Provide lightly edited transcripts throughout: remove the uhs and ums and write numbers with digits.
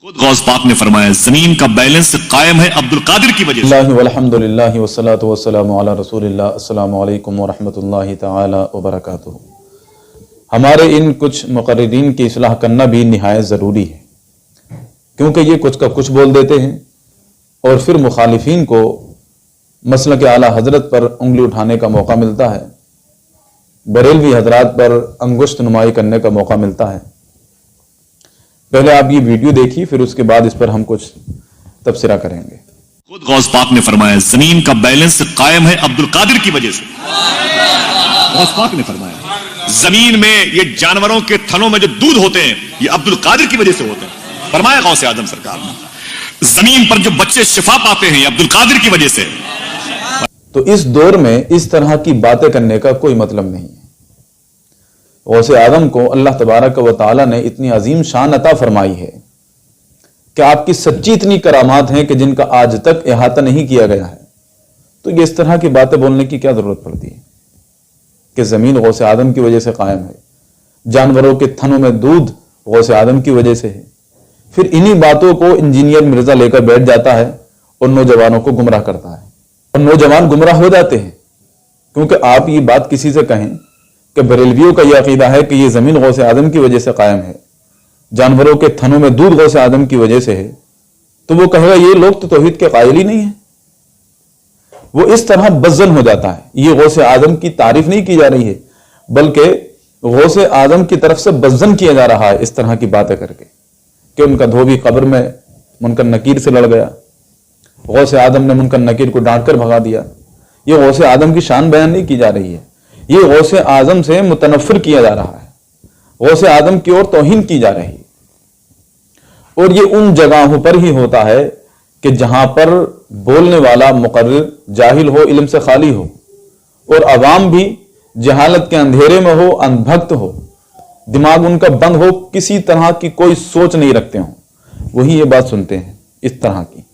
खुद गौस पाक ने फरमाया जमीन का बैलेंस कायम है अब्दुल कादिर की वजह से। वल्हम्दुलिल्लाहि वस्सलातु वस्सलामु अला रसूलिल्लाह। अस्सलामु अलैकुम वरहमतुल्लाहि तआला वबरकातुहू। हमारे इन कुछ मुक़र्रिरीन की इस्लाह करना भी निहायत ज़रूरी है, क्योंकि ये कुछ का कुछ बोल देते हैं और फिर मुखालिफिन को मसलक आला हजरत पर उंगली उठाने का मौका मिलता है, बरेलवी हजरात पर अंगुश्त नुमाई करने का मौका मिलता है। पहले आप ये वीडियो देखिए, फिर उसके बाद इस पर हम कुछ तबसरा करेंगे। खुद गौस पाक ने फरमाया जमीन का बैलेंस कायम है अब्दुल कादिर की वजह से। गौस पाक ने फरमाया जमीन में ये जानवरों के थनों में जो दूध होते हैं ये अब्दुल कादिर की वजह से होते हैं। फरमाया गौसे आजम सरकार ने जमीन पर जो बच्चे शिफा पाते हैं ये अब्दुल कादिर की वजह से। तो इस दौर में इस तरह की बातें करने का कोई मतलब नहीं है। गौसे आदम को अल्लाह तबारक व तआला ने इतनी अजीम शान अता फरमाई है कि आपकी सच्ची इतनी करामात हैं कि जिनका आज तक इहाता नहीं किया गया है, तो ये इस तरह की बातें बोलने की क्या जरूरत पड़ती है कि जमीन गौसे आदम की वजह से कायम है, जानवरों के थनों में दूध गौसे आदम की वजह से है। फिर इन्हीं बातों को इंजीनियर मिर्जा लेकर बैठ जाता है और नौजवानों को गुमराह करता है, और नौजवान गुमराह हो जाते हैं। क्योंकि आप ये बात किसी से कहें कि बरेलवियों का यह अकीदा है कि यह जमीन गौसे आदम की वजह से कायम है, जानवरों के थनों में दूध गौसे आदम की वजह से है, तो वो कहेगा ये लोग तो तौहीद के कायल ही नहीं है। वो इस तरह बज़्ज़न हो जाता है। ये गौसे आदम की तारीफ नहीं की जा रही है, बल्कि गौसे आदम की तरफ से बज़्ज़न किया जा रहा है इस तरह की बातें करके कि उनका धोबी कब्र में मुनकर नकीर से लड़ गया, गौसे आदम ने मुनकर नकीर को डांट कर भगा दिया। ये गौसे आदम की शान बयान नहीं की जा रही है, ये गौसे आजम से मुतनफ़िर किया जा रहा है, गौसे आदम की ओर तौहीन की जा रही है। और ये उन जगहों पर ही होता है कि जहां पर बोलने वाला मुक़र्रिर जाहिल हो, इल्म से खाली हो, और अवाम भी जहालत के अंधेरे में हो, अंधभक्त हो, दिमाग उनका बंद हो, किसी तरह की कोई सोच नहीं रखते हो, वही ये बात सुनते हैं इस तरह की।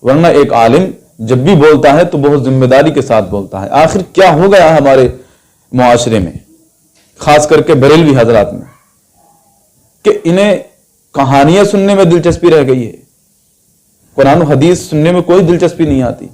वरना एक आलिम जब भी बोलता है तो बहुत जिम्मेदारी के साथ बोलता है। आखिर क्या हो गया हमारे मुआशरे में, खास करके बरेलवी हजरात में, कि इन्हें कहानियां सुनने में दिलचस्पी रह गई है, कुरान हदीस सुनने में कोई दिलचस्पी नहीं आती।